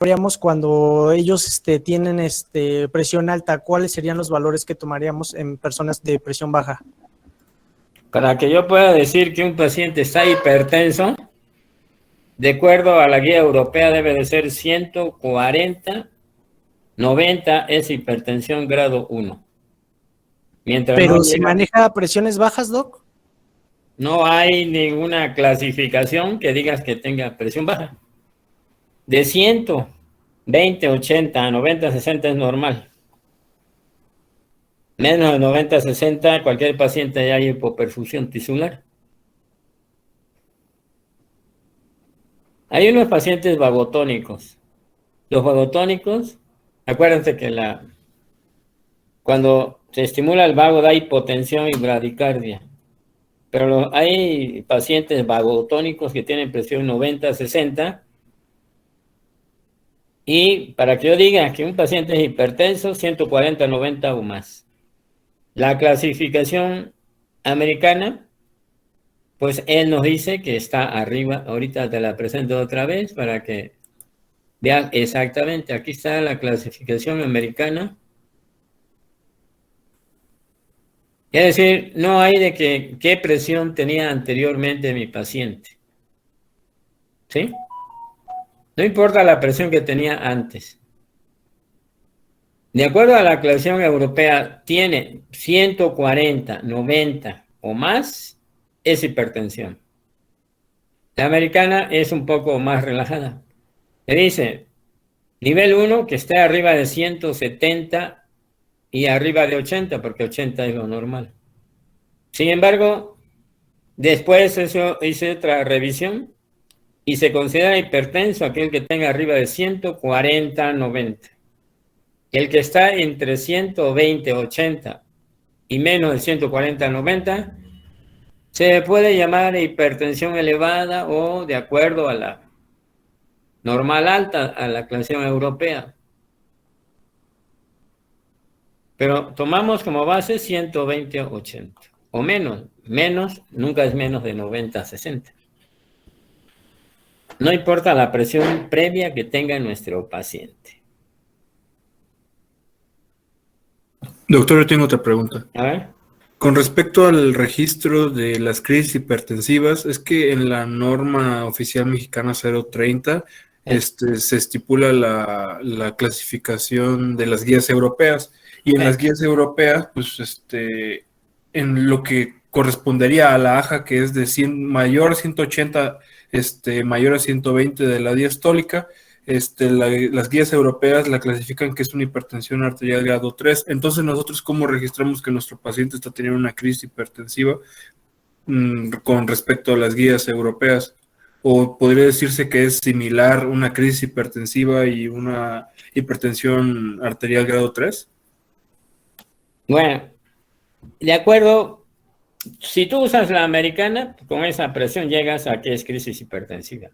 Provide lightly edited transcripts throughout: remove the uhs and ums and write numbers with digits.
tomaríamos cuando ellos tienen presión alta? ¿Cuáles serían los valores que tomaríamos en personas de presión baja? Para que yo pueda decir que un paciente está hipertenso, de acuerdo a la guía europea debe de ser 140, 90 es hipertensión grado 1. Mientras no Pero si llega, maneja presiones bajas, Doc. no hay ninguna clasificación que digas que tenga presión baja. De 120, 80, 90, 60 es normal. Menos de 90, 60, cualquier paciente ya hay hipoperfusión tisular. Hay unos pacientes vagotónicos. Los vagotónicos, acuérdense que cuando se estimula el vago da hipotensión y bradicardia. Pero hay pacientes vagotónicos que tienen presión 90, 60. Y para que yo diga que un paciente es hipertenso, 140, 90 o más. La clasificación americana, pues él nos dice que está arriba. Ahorita te la presento otra vez para que vean exactamente. Aquí está la clasificación americana. Es decir, no hay de qué presión tenía anteriormente mi paciente. ¿Sí? No importa la presión que tenía antes. De acuerdo a la clasificación europea, tiene 140, 90 o más, es hipertensión. La americana es un poco más relajada. Le dice, nivel 1, que esté arriba de 170 y arriba de 80, porque 80 es lo normal. Sin embargo, después eso hice otra revisión y se considera hipertenso aquel que tenga arriba de 140, 90. El que está entre 120, 80 y menos de 140, 90, se puede llamar hipertensión elevada o de acuerdo a la normal alta, a la clasificación europea. Pero tomamos como base 120, 80 o menos. Menos, nunca es menos de 90, 60. No importa la presión previa que tenga nuestro paciente. Doctor, yo tengo otra pregunta. A ver. Con respecto al registro de las crisis hipertensivas, es que en la norma oficial mexicana 030 se estipula la clasificación de las guías europeas, y en las guías europeas, pues en lo que correspondería a la AJA, que es de 100, mayor a 180, mayor a 120 de la diastólica, las guías europeas la clasifican que es una hipertensión arterial grado 3. Entonces, nosotros, ¿cómo registramos que nuestro paciente está teniendo una crisis hipertensiva con respecto a las guías europeas? ¿O podría decirse que es similar una crisis hipertensiva y una hipertensión arterial grado 3? Bueno, de acuerdo, si tú usas la americana, con esa presión llegas a que es crisis hipertensiva.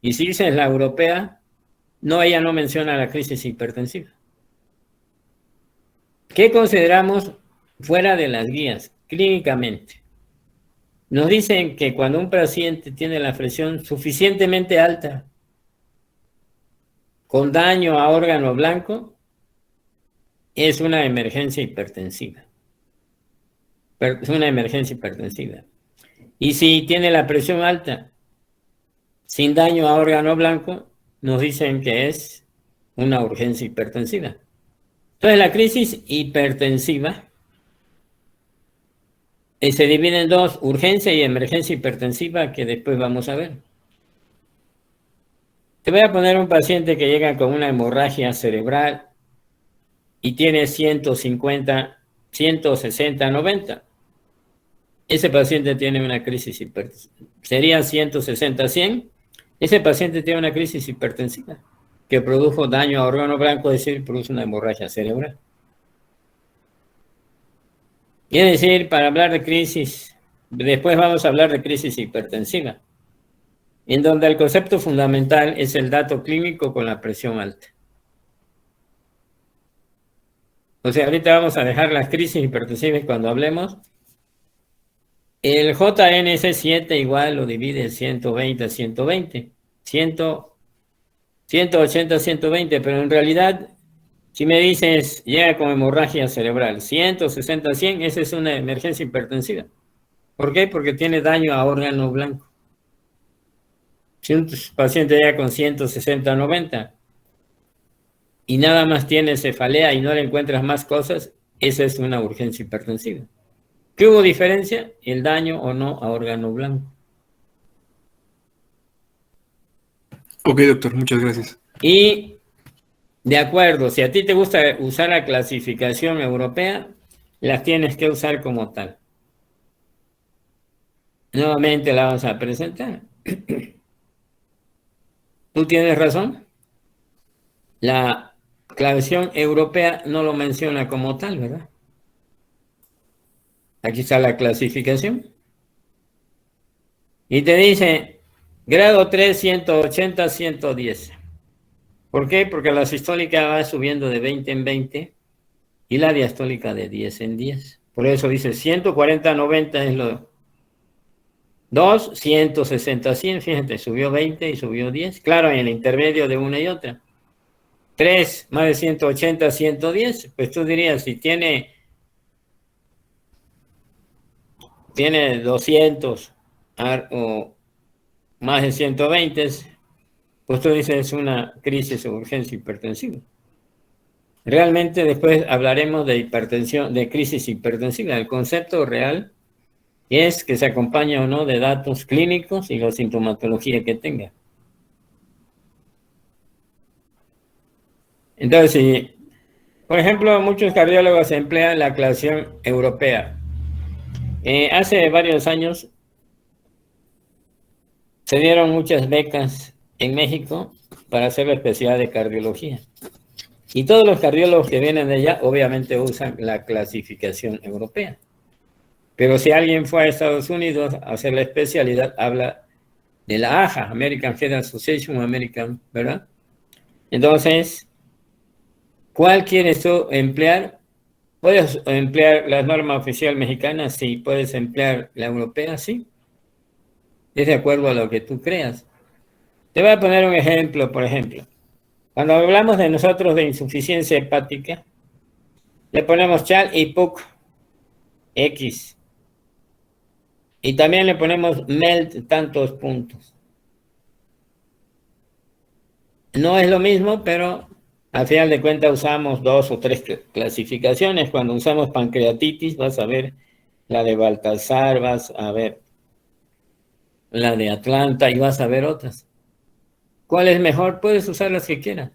Y si dices la europea, no, ella no menciona la crisis hipertensiva. ¿Qué consideramos fuera de las guías clínicamente? Nos dicen que cuando un paciente tiene la presión suficientemente alta, con daño a órgano blanco, es una emergencia hipertensiva. Es una emergencia hipertensiva. Y si tiene la presión alta, sin daño a órgano blanco, nos dicen que es una urgencia hipertensiva. Entonces, la crisis hipertensiva se divide en dos, urgencia y emergencia hipertensiva, que después vamos a ver. Te voy a poner un paciente que llega con una hemorragia cerebral y tiene 150, 160, 90. Ese paciente tiene una crisis hipertensiva. Sería 160, 100. Ese paciente tiene una crisis hipertensiva que produjo daño a órgano blanco, es decir, produce una hemorragia cerebral. Quiere decir, para hablar de crisis, después vamos a hablar de crisis hipertensiva, en donde el concepto fundamental es el dato clínico con la presión alta. O sea, ahorita vamos a dejar las crisis hipertensivas cuando hablemos. El JNS7 igual lo divide 120 a 120. 180, 120, pero en realidad, si me dices, llega con hemorragia cerebral, 160, 100, esa es una emergencia hipertensiva. ¿Por qué? Porque tiene daño a órgano blanco. Si un paciente llega con 160, 90 y nada más tiene cefalea y no le encuentras más cosas, esa es una urgencia hipertensiva. ¿Qué hubo diferencia? El daño o no a órgano blanco. Ok, doctor, muchas gracias. Y de acuerdo, si a ti te gusta usar la clasificación europea, las tienes que usar como tal. Nuevamente la vamos a presentar. Tú tienes razón. La clasificación europea no lo menciona como tal, ¿verdad? Aquí está la clasificación. Y te dice, grado 3, 180, 110. ¿Por qué? Porque la sistólica va subiendo de 20 en 20 y la diastólica de 10 en 10. Por eso dice 140, 90 es lo... 2, 160, 100, fíjate, subió 20 y subió 10. Claro, en el intermedio de una y otra. 3, más de 180, 110. Pues tú dirías, si tiene 200 o más de 120, pues tú dices es una crisis o urgencia hipertensiva. Realmente después hablaremos de hipertensión, de crisis hipertensiva. El concepto real es que se acompaña o no de datos clínicos y la sintomatología que tenga. Entonces, si, por ejemplo, muchos cardiólogos emplean la clasificación europea. Hace varios años se dieron muchas becas en México para hacer la especialidad de cardiología. Y todos los cardiólogos que vienen de allá obviamente usan la clasificación europea. Pero si alguien fue a Estados Unidos a hacer la especialidad, habla de la AHA, American Heart Association, American, ¿verdad? Entonces, ¿cuál quieres tú emplear? ¿Puedes emplear la norma oficial mexicana? Sí. ¿Puedes emplear la europea? Sí. Es de acuerdo a lo que tú creas. Te voy a poner un ejemplo, por ejemplo. Cuando hablamos de nosotros de insuficiencia hepática, le ponemos CHAL y PUC X. Y también le ponemos MELT tantos puntos. No es lo mismo, pero al final de cuentas usamos 2 o 3 clasificaciones. Cuando usamos pancreatitis vas a ver la de Baltasar, vas a ver la de Atlanta y vas a ver otras. ¿Cuál es mejor? Puedes usar las que quieras.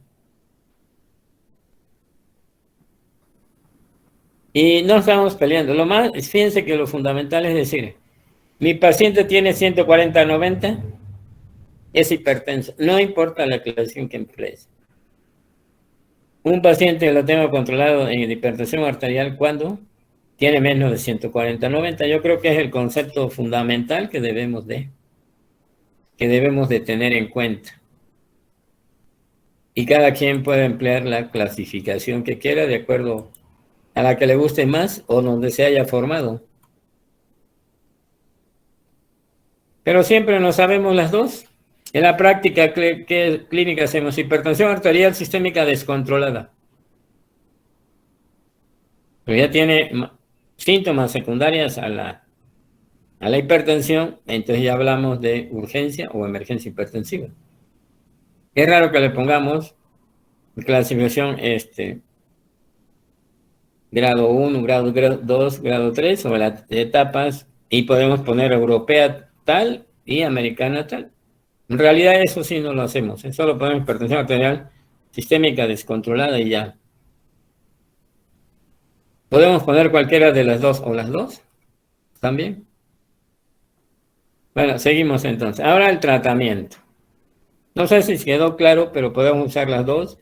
Y no estamos peleando. Lo más, fíjense que lo fundamental es decir, mi paciente tiene 140/90, es hipertenso. No importa la clasificación que emplees. Un paciente lo tengo controlado en hipertensión arterial cuando tiene menos de 140/90. Yo creo que es el concepto fundamental que debemos de tener en cuenta. Y cada quien puede emplear la clasificación que quiera de acuerdo a la que le guste más o donde se haya formado. Pero siempre no sabemos las dos. En la práctica clínica hacemos hipertensión arterial sistémica descontrolada. Pero ya tiene síntomas secundarias a la hipertensión, entonces ya hablamos de urgencia o emergencia hipertensiva. Es raro que le pongamos clasificación grado 1, grado 2, grado 3 o las etapas, y podemos poner europea tal y americana tal. En realidad eso sí no lo hacemos, solo ponemos hipertensión arterial sistémica descontrolada y ya. Podemos poner cualquiera de las dos o las dos también. Bueno, seguimos entonces. Ahora el tratamiento. No sé si quedó claro, pero podemos usar las dos.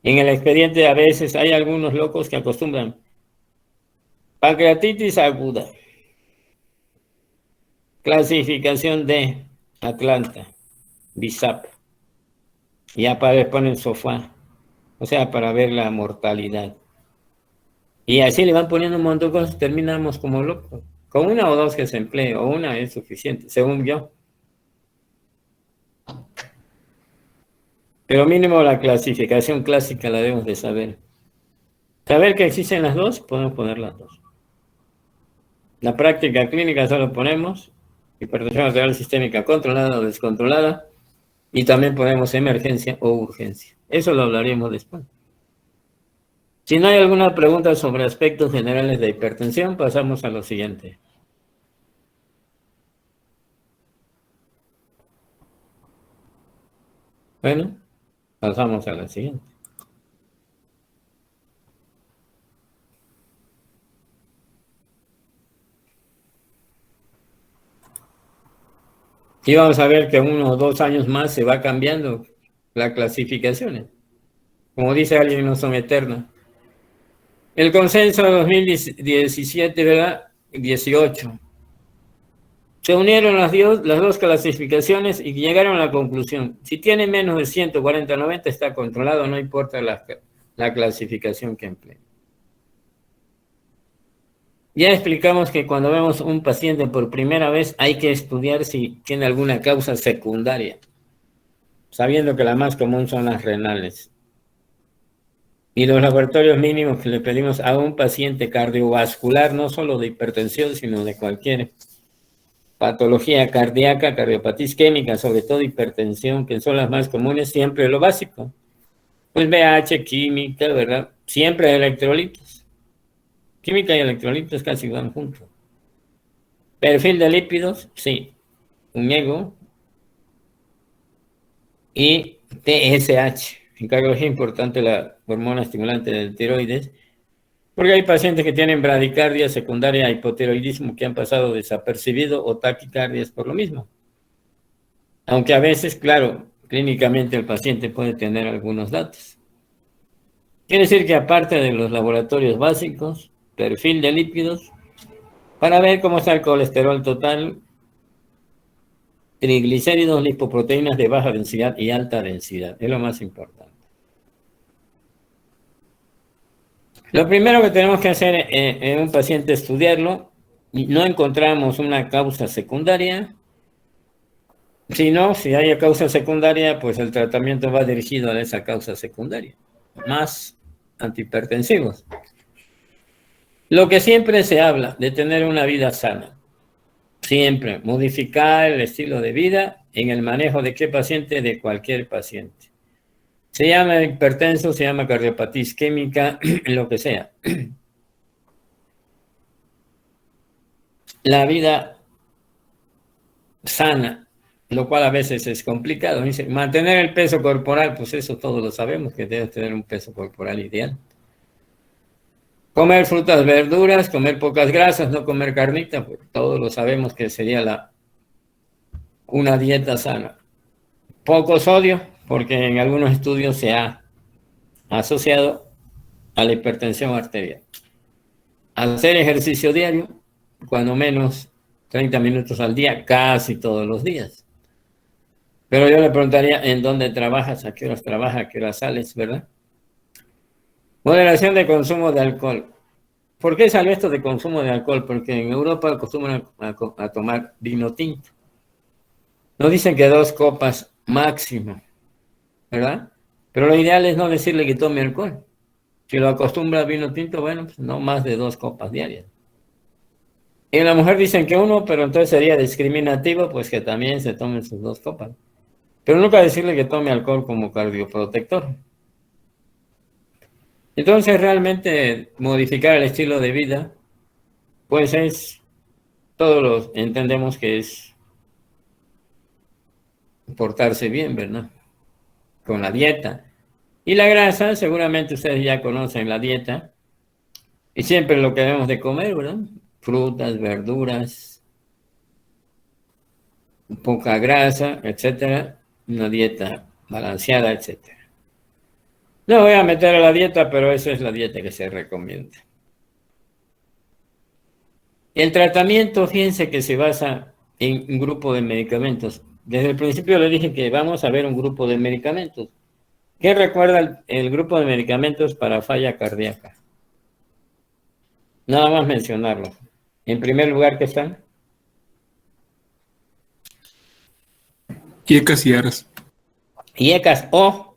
En el expediente a veces hay algunos locos que acostumbran pancreatitis aguda, clasificación de Atlanta, BISAP. Y ya ponen sofá, o sea, para ver la mortalidad. Y así le van poniendo un montón de cosas, terminamos como locos. Con una o dos que se emplee, o una es suficiente, según yo. Pero mínimo la clasificación clásica la debemos de saber. Saber que existen las dos, podemos poner las dos. La práctica clínica solo ponemos hipertensión arterial sistémica controlada o descontrolada, y también ponemos emergencia o urgencia. Eso lo hablaremos después. Si no hay alguna pregunta sobre aspectos generales de hipertensión, pasamos a lo siguiente. Bueno, pasamos a la siguiente. Y vamos a ver que 1 o 2 años más se va cambiando las clasificaciones. Como dice alguien, no son eternas. El consenso de 2017, ¿verdad? 18. Se unieron las dos clasificaciones y llegaron a la conclusión. Si tiene menos de 140/90 está controlado, no importa la clasificación que emplee. Ya explicamos que cuando vemos un paciente por primera vez hay que estudiar si tiene alguna causa secundaria, sabiendo que la más común son las renales. Y los laboratorios mínimos que le pedimos a un paciente cardiovascular, no solo de hipertensión, sino de cualquier patología cardíaca, cardiopatía isquémica, sobre todo hipertensión, que son las más comunes, siempre lo básico. Pues pH, química, ¿verdad? Siempre electrolitos. Química y electrolitos casi van juntos. Perfil de lípidos, sí. Un ego. Y TSH. En cardiología es importante la hormona estimulante del tiroides, porque hay pacientes que tienen bradicardia secundaria a hipotiroidismo que han pasado desapercibido o taquicardias por lo mismo. Aunque a veces, claro, clínicamente el paciente puede tener algunos datos. Quiere decir que aparte de los laboratorios básicos, perfil de lípidos, para ver cómo está el colesterol total, triglicéridos, lipoproteínas de baja densidad y alta densidad, es lo más importante. Lo primero que tenemos que hacer en un paciente es estudiarlo, y no encontramos una causa secundaria. Si no, si hay causa secundaria, pues el tratamiento va dirigido a esa causa secundaria, más antihipertensivos. Lo que siempre se habla de tener una vida sana, siempre modificar el estilo de vida en el manejo de qué paciente, de cualquier paciente. Se llama hipertenso, se llama cardiopatía isquémica, lo que sea. La vida sana, lo cual a veces es complicado. Dice, mantener el peso corporal, pues eso todos lo sabemos, que debes tener un peso corporal ideal. Comer frutas, verduras, comer pocas grasas, no comer carnita, pues todos lo sabemos que sería una dieta sana. Poco sodio, porque en algunos estudios se ha asociado a la hipertensión arterial. Hacer ejercicio diario, cuando menos 30 minutos al día, casi todos los días. Pero yo le preguntaría, ¿en dónde trabajas? ¿A qué horas trabajas? ¿A qué horas sales? ¿Verdad? Moderación de consumo de alcohol. ¿Por qué salió esto de consumo de alcohol? Porque en Europa acostumbran a tomar vino tinto. Nos dicen que 2 copas máximo, ¿verdad? Pero lo ideal es no decirle que tome alcohol. Si lo acostumbra a vino tinto, bueno, pues no más de 2 copas diarias. Y en la mujer dicen que 1, pero entonces sería discriminativo, pues que también se tomen sus 2 copas. Pero nunca decirle que tome alcohol como cardioprotector. Entonces realmente modificar el estilo de vida, pues todos entendemos que es portarse bien, ¿verdad? Con la dieta. Y la grasa, seguramente ustedes ya conocen la dieta. Y siempre lo que debemos de comer, ¿verdad? Frutas, verduras, poca grasa, etcétera. Una dieta balanceada, etcétera. No voy a meter a la dieta, pero esa es la dieta que se recomienda. El tratamiento, fíjense que se basa en un grupo de medicamentos. Desde el principio le dije que vamos a ver un grupo de medicamentos. ¿Qué recuerda el grupo de medicamentos para falla cardíaca? Nada más mencionarlo. En primer lugar, ¿qué están? IECAS y ARAS. IECAS o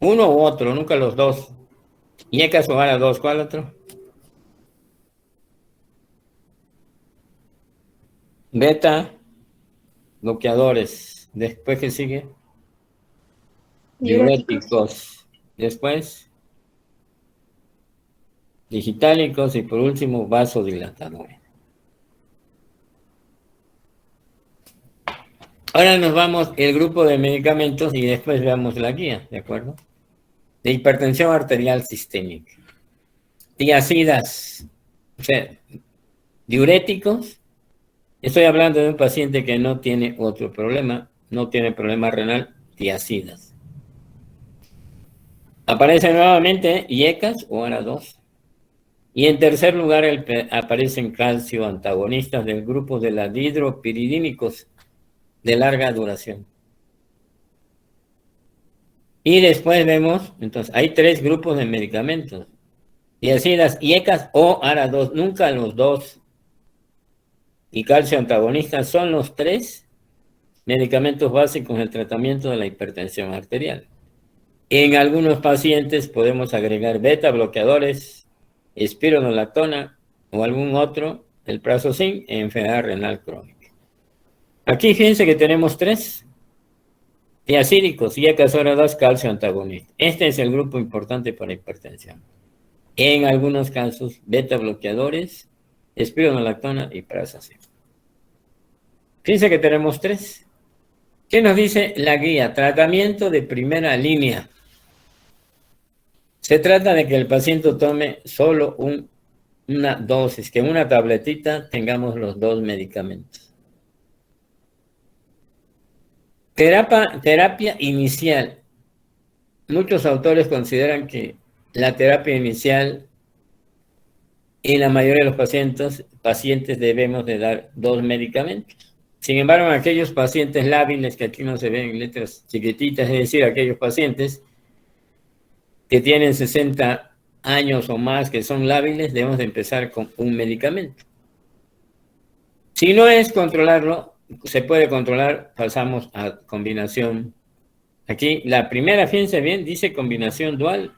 Uno u otro, nunca los dos. IECAS o ARA2, ¿cuál otro? Beta, bloqueadores. Después, ¿qué sigue? Diuréticos. Después, digitálicos y por último, vasodilatadores. Ahora nos vamos el grupo de medicamentos y después veamos la guía, ¿de acuerdo? De hipertensión arterial sistémica. Tiazidas, o sea, diuréticos. Estoy hablando de un paciente que no tiene otro problema, no tiene problema renal, tiazidas. Aparece nuevamente IECAS o ARA2. Y en tercer lugar aparecen calcio antagonistas del grupo de la dihidropiridínicos de larga duración. Y después vemos, entonces, hay 3 grupos de medicamentos. Tiazidas, IECAS o ARA2, nunca los dos. Y calcio antagonistas son los 3 medicamentos básicos del tratamiento de la hipertensión arterial. En algunos pacientes podemos agregar beta bloqueadores, espironolactona o algún otro, el prazosin, en enfermedad renal crónica. Aquí fíjense que tenemos 3 tiazídicos, IECAS o ARA2, calcio antagonista. Este es el grupo importante para hipertensión. En algunos casos, beta bloqueadores, espironolactona y prazosin. Fíjense que tenemos 3. ¿Qué nos dice la guía? Tratamiento de primera línea. Se trata de que el paciente tome solo una dosis, que en una tabletita tengamos los 2 medicamentos. Terapia inicial. Muchos autores consideran que la terapia inicial en la mayoría de los pacientes debemos de dar 2 medicamentos. Sin embargo, en aquellos pacientes lábiles, que aquí no se ven en letras chiquititas, es decir, aquellos pacientes que tienen 60 años o más, que son lábiles, debemos de empezar con un medicamento. Si no es controlarlo, se puede controlar, pasamos a combinación. Aquí la primera, fíjense bien, dice combinación dual.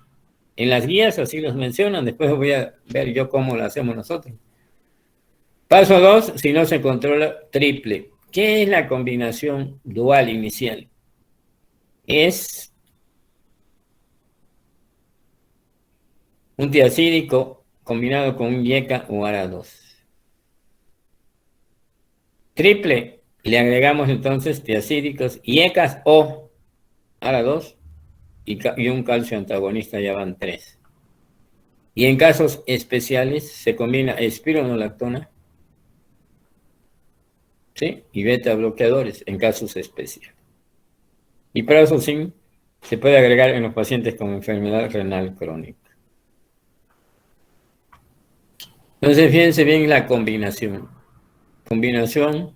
En las guías así los mencionan, después voy a ver yo cómo lo hacemos nosotros. Paso 2, si no se controla, triple. ¿Qué es la combinación dual inicial? Es un tiazídico combinado con un IECA o ARA2. Triple, le agregamos entonces tiazídicos, IECAS o ARA2 y un calcio antagonista, ya van 3. Y en casos especiales se combina espironolactona, ¿sí? Y beta bloqueadores en casos especiales. Y prazosin se puede agregar en los pacientes con enfermedad renal crónica. Entonces, fíjense bien la combinación. Combinación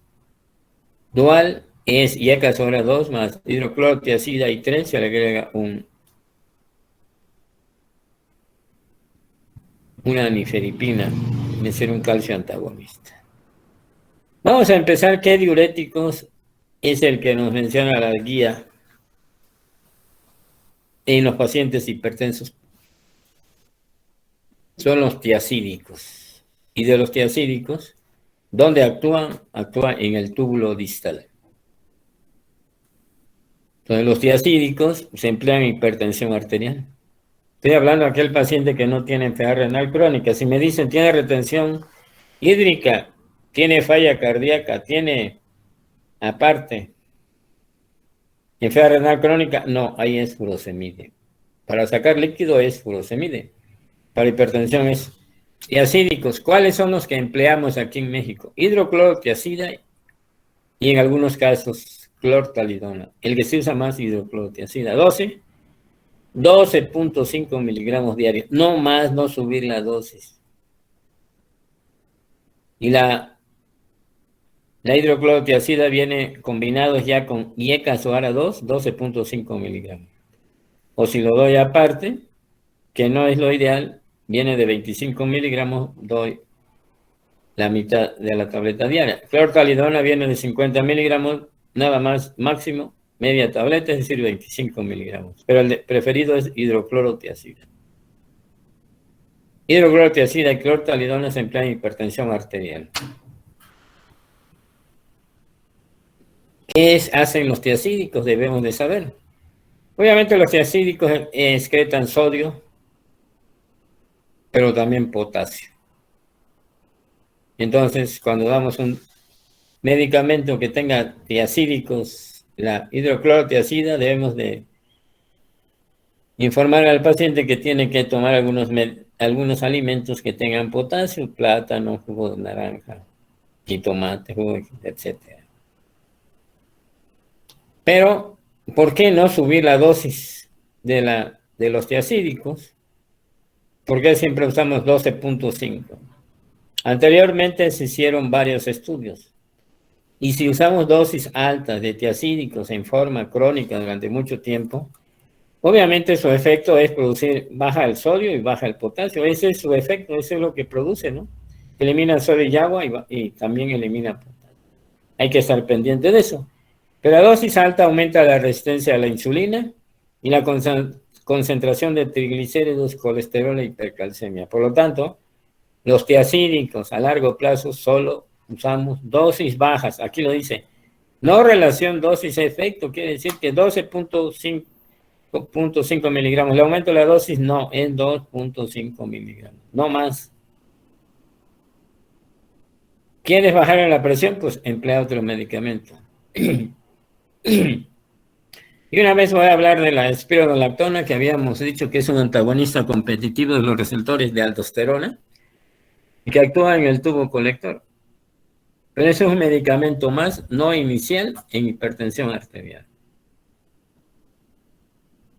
dual es IECAS o ARA2 más hidroclorotiazida y 3, se le agrega una nifedipina, de ser un calcio antagonista. Vamos a empezar. ¿Qué diuréticos es el que nos menciona la guía en los pacientes hipertensos? Son los tiazídicos. Y de los tiazídicos, ¿dónde actúan? Actúan en el túbulo distal. Entonces, los tiazídicos se emplean en hipertensión arterial. Estoy hablando de aquel paciente que no tiene enfermedad renal crónica. Si me dicen, tiene retención hídrica, tiene falla cardíaca, tiene, aparte, enfermedad renal crónica, no, ahí es furosemide. Para sacar líquido es furosemide. Para hipertensión es tiazídicos. ¿Cuáles son los que empleamos aquí en México? Hidroclorotiazida y en algunos casos clortalidona. El que se usa más, hidroclorotiazida. 12.5 miligramos diarios. No más, no subir la dosis. Y la hidroclorotiazida viene combinados ya con IECAS o ARA2, 12.5 miligramos. O si lo doy aparte, que no es lo ideal, viene de 25 miligramos, doy la mitad de la tableta diaria. Clortalidona viene de 50 miligramos, nada más máximo, media tableta, es decir, 25 miligramos. Pero el preferido es hidroclorotiazida. Hidroclorotiazida y clortalidona se emplean en hipertensión arterial. ¿Qué hacen los tiazídicos? Debemos de saber. Obviamente los tiazídicos excretan sodio, pero también potasio. Entonces, cuando damos un medicamento que tenga tiazídicos, la hidroclorotiazida, debemos de informar al paciente que tiene que tomar algunos alimentos que tengan potasio, plátano, jugo de naranja, jitomate, jugo, etc. Pero, ¿por qué no subir la dosis de los tiazídicos? ¿Por qué siempre usamos 12.5? Anteriormente se hicieron varios estudios. Y si usamos dosis altas de tiazídicos en forma crónica durante mucho tiempo, obviamente su efecto es baja el sodio y baja el potasio. Ese es su efecto, eso es lo que produce, ¿no? Elimina sodio y agua y también elimina potasio. Hay que estar pendiente de eso. Pero la dosis alta aumenta la resistencia a la insulina y la concentración de triglicéridos, colesterol e hipercalcemia. Por lo tanto, los tiazídicos a largo plazo solo usamos dosis bajas. Aquí lo dice. No relación dosis-efecto, quiere decir que 12.5 miligramos. El aumento de la dosis no, es 2.5 miligramos, no más. ¿Quieres bajar la presión? Pues emplea otro medicamento. Y una vez voy a hablar de la espironolactona, que habíamos dicho que es un antagonista competitivo de los receptores de aldosterona y que actúa en el tubo colector. Pero eso es un medicamento más no inicial en hipertensión arterial.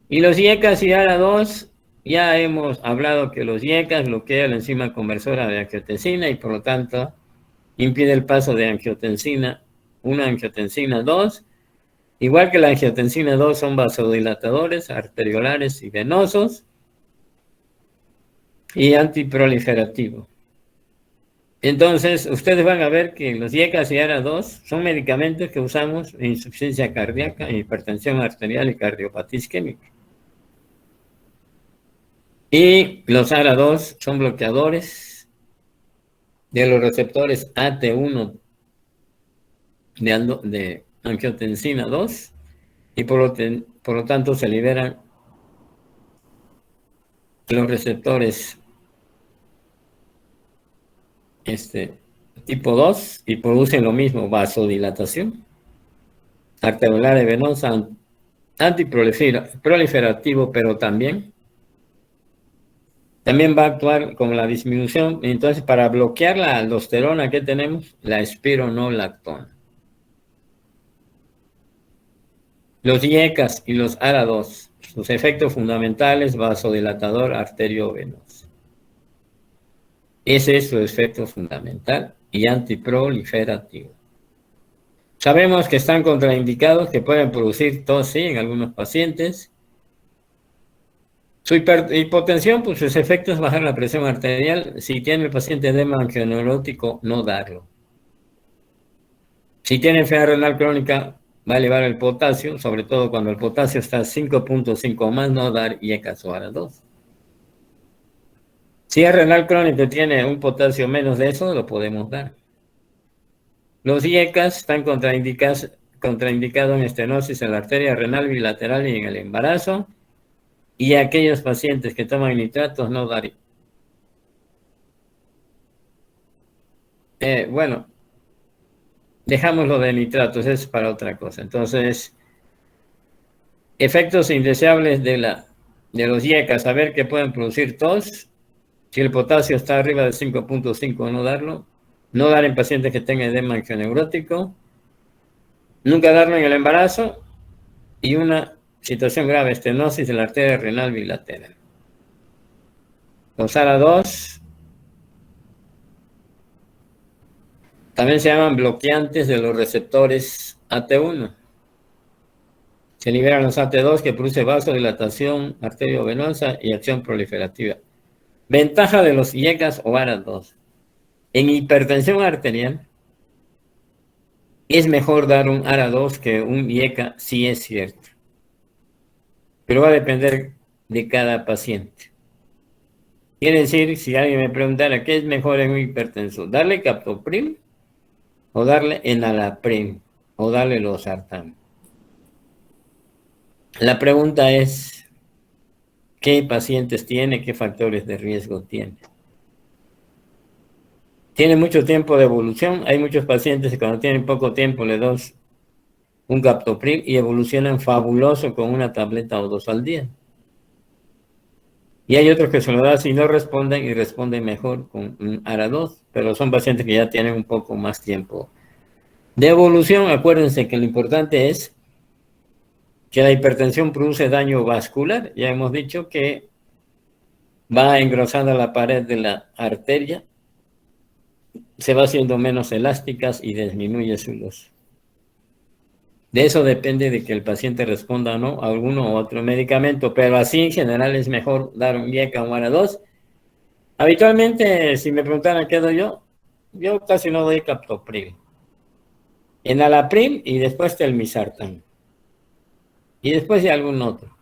Y los IECAS y ARA2, ya hemos hablado que los IECAS bloquean la enzima conversora de angiotensina y por lo tanto impide el paso de angiotensina 1 a angiotensina 2. Igual que la angiotensina 2 son vasodilatadores arteriolares y venosos y antiproliferativos. Entonces, ustedes van a ver que los IECAS y ARA2 son medicamentos que usamos en insuficiencia cardíaca, en hipertensión arterial y cardiopatía isquémica. Y los ARA2 son bloqueadores de los receptores AT1 de angiotensina 2 y por lo tanto se liberan los receptores tipo 2 y producen lo mismo, vasodilatación arteriolar y venosa, antiproliferativo, pero también va a actuar como la disminución. Entonces, para bloquear la aldosterona que tenemos, la espironolactona. Los IECAS y los ARA2, sus efectos fundamentales, vasodilatador arteriovenoso. Ese es su efecto fundamental y antiproliferativo. Sabemos que están contraindicados, que pueden producir tos, sí, en algunos pacientes. Su hipotensión, pues sus efectos bajar la presión arterial. Si tiene el paciente edema angioneurótico, no darlo. Si tiene enfermedad renal crónica, va a elevar el potasio, sobre todo cuando el potasio está 5.5 o más, no dar IECAS o ARA2. Si es renal crónico tiene un potasio menos de eso, lo podemos dar. Los IECAS están contraindicados en estenosis en la arteria renal bilateral y en el embarazo. Y aquellos pacientes que toman nitratos no dar. Bueno, dejamos lo de nitratos, es para otra cosa. Entonces, efectos indeseables de los IECAS, saber que pueden producir tos. Si el potasio está arriba de 5.5, no darlo. No dar en pacientes que tengan edema angioneurótico. Nunca darlo en el embarazo. Y una situación grave, estenosis de la arteria renal bilateral. Los ARA2 también se llaman bloqueantes de los receptores AT1. Se liberan los AT2 que produce vasodilatación arteriovenosa y acción proliferativa. Ventaja de los IECAS o ARA2. En hipertensión arterial, es mejor dar un ARA2 que un IECA, sí es cierto. Pero va a depender de cada paciente. Quiere decir, si alguien me preguntara qué es mejor en un hipertenso, darle captopril o darle enalapril o darle losartán. La pregunta es, ¿qué pacientes tiene? ¿Qué factores de riesgo tiene? Tiene mucho tiempo de evolución. Hay muchos pacientes que cuando tienen poco tiempo le das un captopril y evolucionan fabuloso con una tableta o 2 al día. Y hay otros que se lo das y no responden y responden mejor con un ARA2, pero son pacientes que ya tienen un poco más tiempo de evolución. Acuérdense que lo importante es que la hipertensión produce daño vascular. Ya hemos dicho que va engrosando la pared de la arteria, se va haciendo menos elásticas y disminuye su luz. De eso depende de que el paciente responda o no a alguno u otro medicamento, pero así en general es mejor dar un IECA o ARA2. Habitualmente, si me preguntaran qué doy yo casi no doy captopril. Enalapril y después telmisartán. Y después de algún otro.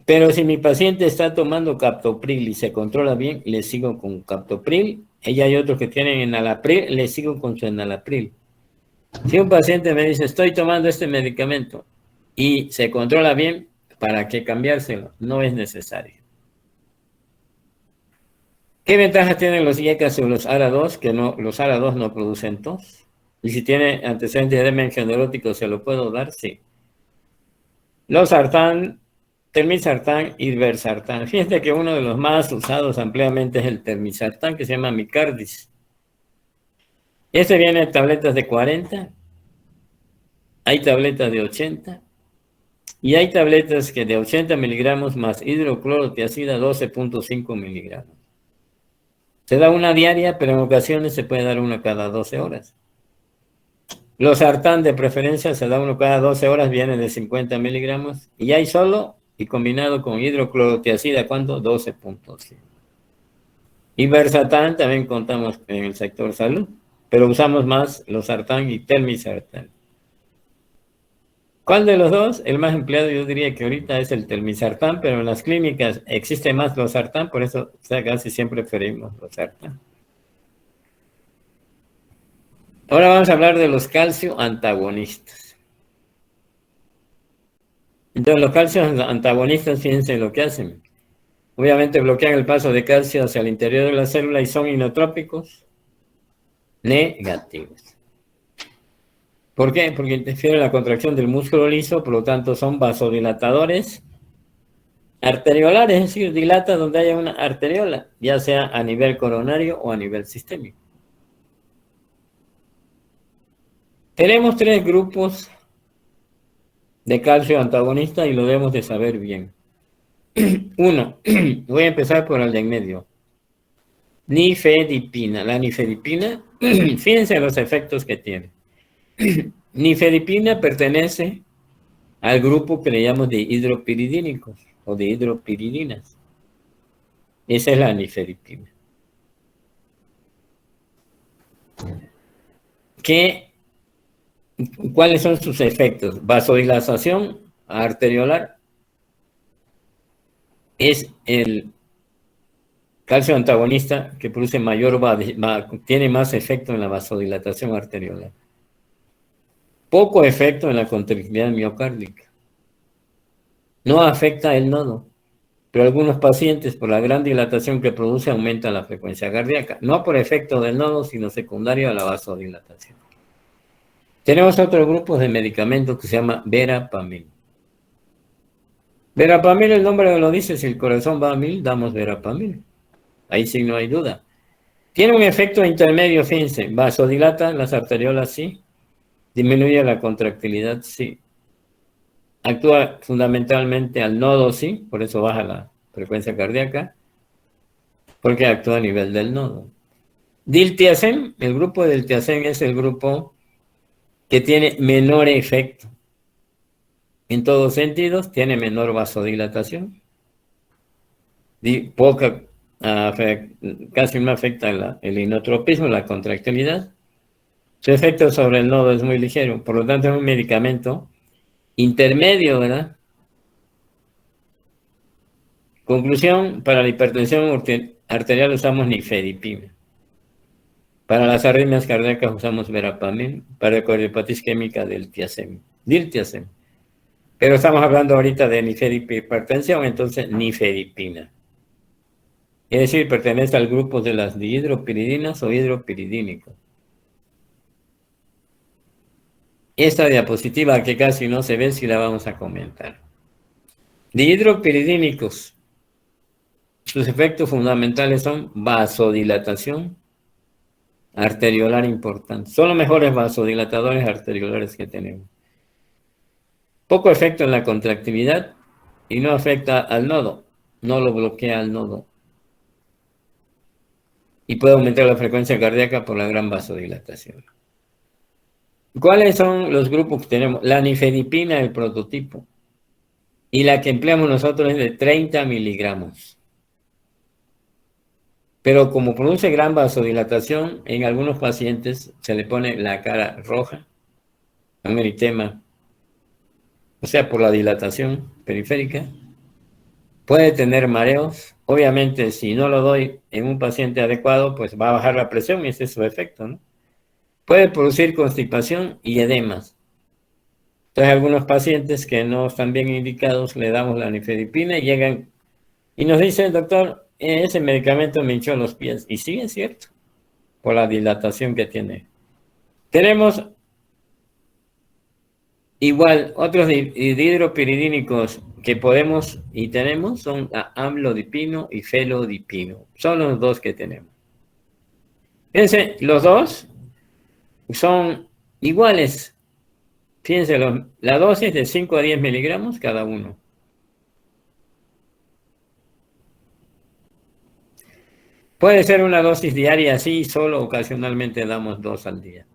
Pero si mi paciente está tomando captopril y se controla bien, le sigo con captopril. Y hay otros que tienen enalapril, le sigo con su enalapril. Si un paciente me dice, estoy tomando este medicamento y se controla bien, ¿para qué cambiárselo? No es necesario. ¿Qué ventaja tienen los IECA sobre los ARA2? Que no, los ARA2 no producen tos. Y si tiene antecedentes de edema neurótico, ¿se lo puedo dar? Sí. Losartán, telmisartán y irbesartán. Fíjense que uno de los más usados ampliamente es el telmisartán, que se llama Micardis. Este viene en tabletas de 40, hay tabletas de 80, y hay tabletas que de 80 miligramos más hidroclorotiazida 12.5 miligramos. Se da una diaria, pero en ocasiones se puede dar una cada 12 horas. Losartán de preferencia se da uno cada 12 horas, viene de 50 miligramos, y hay solo y combinado con hidroclorotiazida, ¿cuánto? 12.5. Irbesartán también contamos en el sector salud, pero usamos más losartán y telmisartán. ¿Cuál de los dos? El más empleado yo diría que ahorita es el telmisartán, pero en las clínicas existe más losartán, por eso casi siempre preferimos losartán. Ahora vamos a hablar de los calcio antagonistas. Entonces los calcios antagonistas, fíjense lo que hacen. Obviamente bloquean el paso de calcio hacia el interior de la célula y son inotrópicos negativos. ¿Por qué? Porque interfieren en la contracción del músculo liso, por lo tanto son vasodilatadores arteriolares, es decir, dilata donde haya una arteriola, ya sea a nivel coronario o a nivel sistémico. Tenemos 3 grupos de calcio antagonista y lo debemos de saber bien. 1, voy a empezar por el de en medio. Nifedipina. La nifedipina, fíjense los efectos que tiene. Nifedipina pertenece al grupo que le llamamos de hidropiridínicos o de hidropiridinas. Esa es la nifedipina. ¿Cuáles son sus efectos? Vasodilatación arteriolar es el calcio antagonista que produce tiene más efecto en la vasodilatación arteriolar. Poco efecto en la contractilidad miocárdica. No afecta el nodo, pero algunos pacientes por la gran dilatación que produce aumenta la frecuencia cardíaca. No por efecto del nodo, sino secundario a la vasodilatación. Tenemos otro grupo de medicamentos que se llama verapamil. Verapamil, el nombre lo dice, si el corazón va a 1000, damos verapamil. Ahí sí no hay duda. Tiene un efecto intermedio, fíjense, vasodilata las arteriolas, sí. Disminuye la contractilidad, sí. Actúa fundamentalmente al nodo, sí, por eso baja la frecuencia cardíaca, porque actúa a nivel del nodo. Diltiazem, el grupo de diltiazem es el grupo que tiene menor efecto. En todos sentidos, tiene menor vasodilatación. Casi no afecta el inotropismo, la contractilidad. Su efecto sobre el nodo es muy ligero, por lo tanto es un medicamento intermedio, ¿verdad? Conclusión, para la hipertensión arterial usamos nifedipina. Para las arritmias cardíacas usamos verapamil, para la cardiopatía isquémica diltiazem. Pero estamos hablando ahorita de hipertensión, entonces nifedipina. Es decir, pertenece al grupo de las dihidropiridinas o hidropiridínicos. Esta diapositiva que casi no se ve, sí la vamos a comentar. Dihidropiridínicos. Sus efectos fundamentales son vasodilatación arteriolar importante. Son los mejores vasodilatadores arteriolares que tenemos. Poco efecto en la contractividad y no afecta al nodo. No lo bloquea al nodo. Y puede aumentar la frecuencia cardíaca por la gran vasodilatación. ¿Cuáles son los grupos que tenemos? La nifedipina, el prototipo. Y la que empleamos nosotros es de 30 miligramos. Pero como produce gran vasodilatación, en algunos pacientes se le pone la cara roja, un eritema, o sea, por la dilatación periférica. Puede tener mareos. Obviamente, si no lo doy en un paciente adecuado, pues va a bajar la presión y ese es su efecto, ¿no? Puede producir constipación y edemas. Entonces, algunos pacientes que no están bien indicados, le damos la nifedipina y llegan y nos dicen, doctor, ese medicamento me hinchó los pies. Y sí, es cierto, por la dilatación que tiene. Tenemos igual otros dihidropiridínicos que podemos y tenemos, son amlodipino y felodipino. Son los dos que tenemos. Fíjense, los dos son iguales. Fíjense, la dosis de 5 a 10 miligramos cada uno. Puede ser una dosis diaria, sí, solo ocasionalmente damos 2 al día.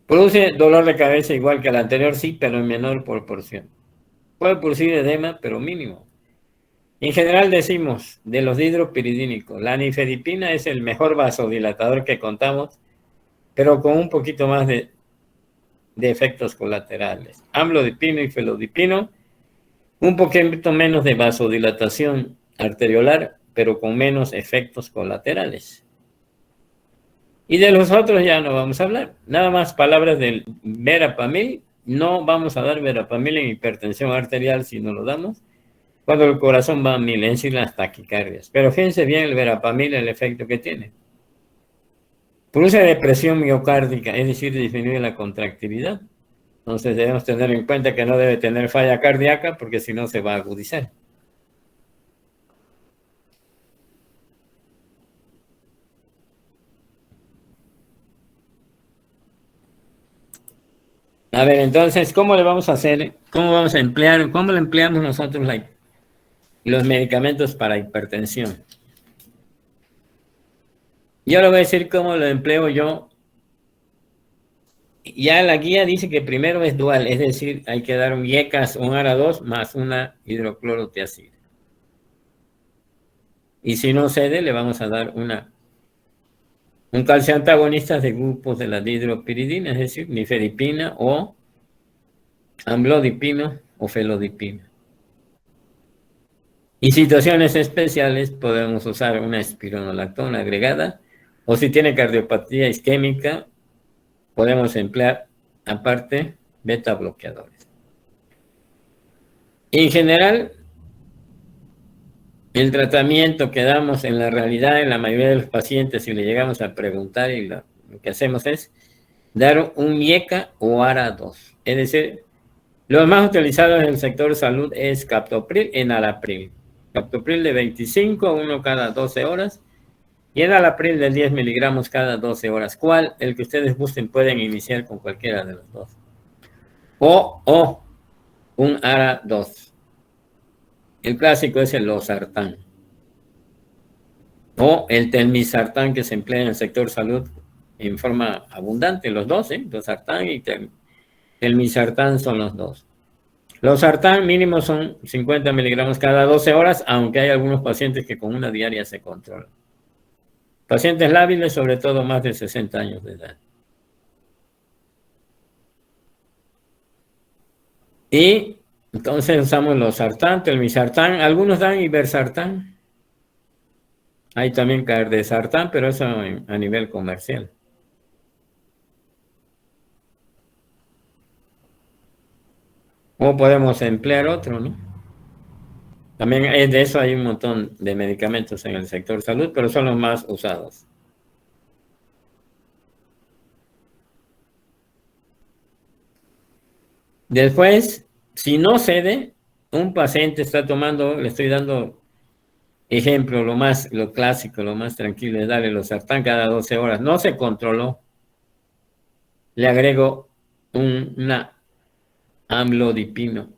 Produce dolor de cabeza igual que el anterior, sí, pero en menor proporción. Puede producir edema, pero mínimo. En general decimos, de los dihidropiridínicos, la nifedipina es el mejor vasodilatador que contamos, pero con un poquito más de efectos colaterales. Amlodipino y felodipino, un poquito menos de vasodilatación arteriolar, pero con menos efectos colaterales. Y de los otros ya no vamos a hablar. Nada más palabras del verapamil. No vamos a dar verapamil en hipertensión arterial si no lo damos cuando el corazón va a 1000, es decir, las taquicardias. Pero fíjense bien el verapamil, el efecto que tiene. Produce depresión miocárdica, es decir, disminuye la contractividad. Entonces debemos tener en cuenta que no debe tener falla cardíaca porque si no se va a agudizar. A ver, entonces, ¿cómo le vamos a hacer? ¿Cómo vamos a emplear? ¿Cómo le empleamos nosotros los medicamentos para hipertensión? Yo le voy a decir cómo lo empleo yo. Ya la guía dice que primero es dual, es decir, hay que dar un IECAS, un ARA2 más una hidroclorotiazida. Y si no cede, le vamos a dar un calcio antagonista de grupos de la dihidropiridina, es decir, nifedipina o amlodipino o felodipina. Y situaciones especiales podemos usar una espironolactona agregada, o si tiene cardiopatía isquémica, podemos emplear aparte beta bloqueadores. En general, el tratamiento que damos en la realidad en la mayoría de los pacientes, si le llegamos a preguntar, y lo que hacemos es dar un IECA o ARA2. Es decir, lo más utilizado en el sector salud es captopril, enalapril. Captopril de 25, uno cada 12 horas. Y enalapril de 10 miligramos cada 12 horas. ¿Cuál? El que ustedes gusten, pueden iniciar con cualquiera de los dos. O un ARA2. El clásico es el losartán. O el telmisartán que se emplea en el sector salud en forma abundante, los dos, losartán y telmisartán son los dos. Losartán mínimo son 50 miligramos cada 12 horas, aunque hay algunos pacientes que con una diaria se controlan. Pacientes lábiles, sobre todo más de 60 años de edad. Y entonces usamos los sartán, telmisartán, algunos dan ibersartán. Hay también cardesartán, pero eso a nivel comercial. O podemos emplear otro, ¿no? También de eso hay un montón de medicamentos en el sector salud, pero son los más usados. Después, si no cede, un paciente está tomando, le estoy dando ejemplo, lo clásico, lo más tranquilo es darle los sartán cada 12 horas. No se controló. Le agrego una amlodipino,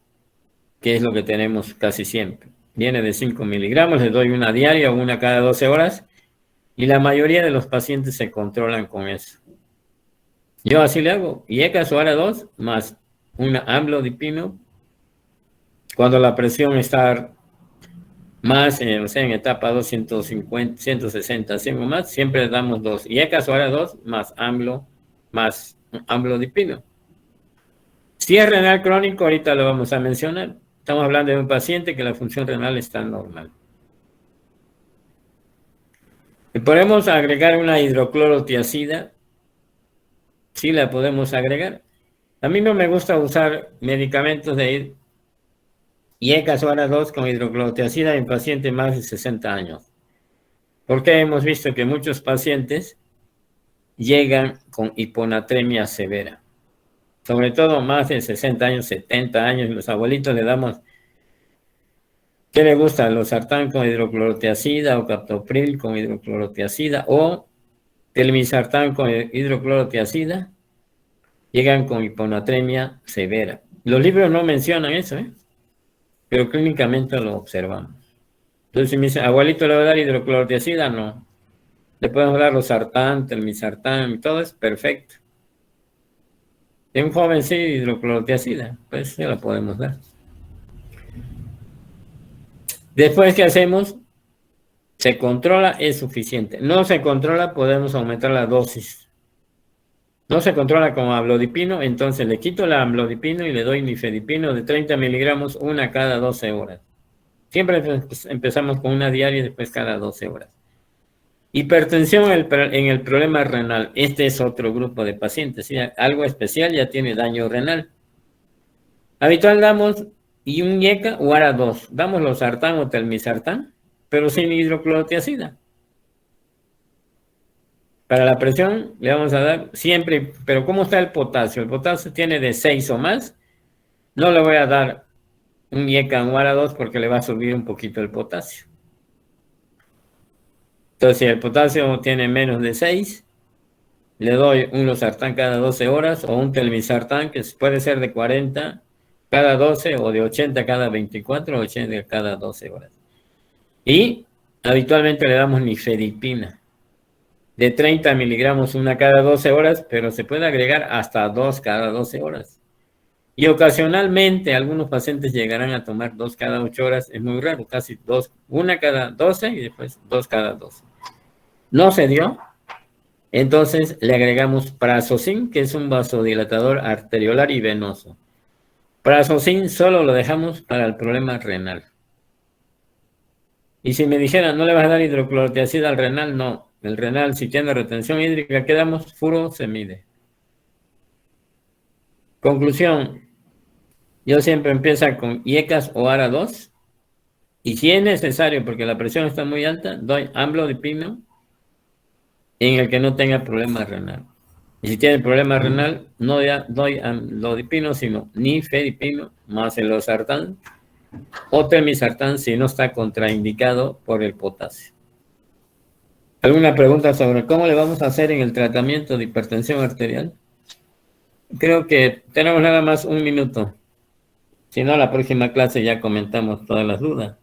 que es lo que tenemos casi siempre. Viene de 5 miligramos, le doy una diaria o una cada 12 horas y la mayoría de los pacientes se controlan con eso. Yo así le hago, IECAS o ARA2 más una amlodipino. Cuando la presión está más, o sea, en etapa 250, 160, 100 o más, siempre damos 2 IECAS o ARA2 más amlodipino. Si es renal crónico, ahorita lo vamos a mencionar. Estamos hablando de un paciente que la función renal está normal. Y podemos agregar una hidroclorotiazida. Sí la podemos agregar. A mí no me gusta usar medicamentos de IECAS o ARA2 con hidroclorotiazida en pacientes más de 60 años. Porque hemos visto que muchos pacientes llegan con hiponatremia severa. Sobre todo más de 60 años, 70 años, los abuelitos le damos, ¿qué le gusta? Los sartán con hidroclorotiazida o captopril con hidroclorotiazida o telmisartán con hidroclorotiazida, llegan con hiponatremia severa. Los libros no mencionan eso, pero clínicamente lo observamos. Entonces, si me dice, abuelito, ¿le va a dar hidroclorotiazida? No. Le podemos dar los sartán, telmisartán y todo es perfecto. De un joven sí, hidroclorotiazida, pues se la podemos dar. Después, ¿qué hacemos? Se controla, es suficiente. No se controla, podemos aumentar la dosis. No se controla con amlodipino, entonces le quito la amlodipino y le doy nifedipino de 30 miligramos, una cada 12 horas. Siempre empezamos con una diaria y después cada 12 horas. Hipertensión en el problema renal. Este es otro grupo de pacientes. ¿Sí? Algo especial, ya tiene daño renal. Habitual damos y un IECA o ARA2. Damos los sartán o telmisartán, pero sin hidroclorotiazida. Para la presión le vamos a dar siempre, pero ¿cómo está el potasio? El potasio tiene de 6 o más. No le voy a dar un IECA o ARA2 porque le va a subir un poquito el potasio. Entonces, si el potasio tiene menos de 6, le doy un losartán cada 12 horas o un telmisartán que puede ser de 40 cada 12 o de 80 cada 24 o 80 cada 12 horas. Y habitualmente le damos nifedipina de 30 miligramos una cada 12 horas, pero se puede agregar hasta 2 cada 12 horas. Y ocasionalmente algunos pacientes llegarán a tomar 2 cada 8 horas, es muy raro, casi 2, una cada 12 y después 2 cada 12. No se dio, entonces le agregamos prazosin, que es un vasodilatador arteriolar y venoso. Prazosin solo lo dejamos para el problema renal. Y si me dijeran, ¿no le vas a dar hidroclorotiazida al renal? No. El renal, si tiene retención hídrica, ¿qué damos? Furosemide. Conclusión. Yo siempre empiezo con IECAS o ARA2. Y si es necesario, porque la presión está muy alta, doy amlodipino en el que no tenga problema renal. Y si tiene problema renal, no doy amlodipino, sino nifedipino más el losartán o telmisartán si no está contraindicado por el potasio. ¿Alguna pregunta sobre cómo le vamos a hacer en el tratamiento de hipertensión arterial? Creo que tenemos nada más un minuto. Si no, la próxima clase ya comentamos todas las dudas.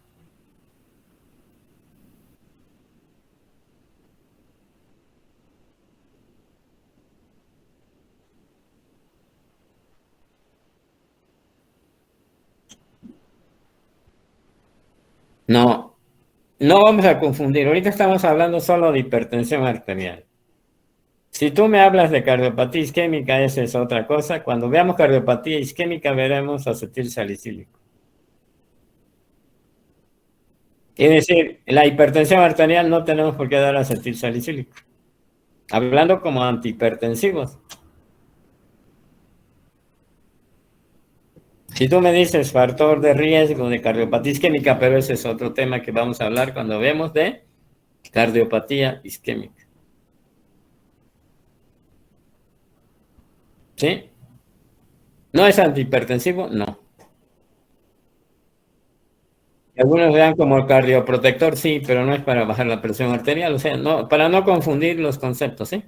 No, No vamos a confundir. Ahorita estamos hablando solo de hipertensión arterial. Si tú me hablas de cardiopatía isquémica, esa es otra cosa. Cuando veamos cardiopatía isquémica, veremos acetilsalicílico. Es decir, la hipertensión arterial no tenemos por qué dar acetilsalicílico. Hablando como antihipertensivos. Si tú me dices factor de riesgo de cardiopatía isquémica, pero ese es otro tema que vamos a hablar cuando vemos de cardiopatía isquémica. ¿Sí? ¿No es antihipertensivo? No. Algunos vean como el cardioprotector, sí, pero no es para bajar la presión arterial, o sea, no, para no confundir los conceptos, ¿sí?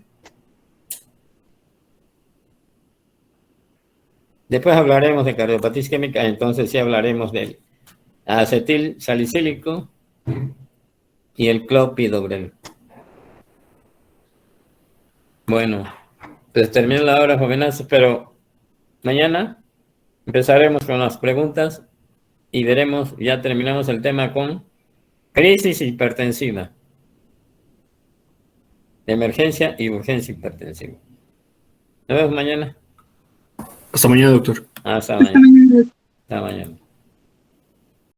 Después hablaremos de cardiopatía isquémica, entonces sí hablaremos del acetil salicílico y el clopidogrel. Bueno, pues termina la hora, jovenazos, pero mañana empezaremos con las preguntas y veremos, ya terminamos el tema con crisis hipertensiva, de emergencia y urgencia hipertensiva. Nos vemos mañana. Hasta mañana, doctor. Hasta mañana. Hasta mañana.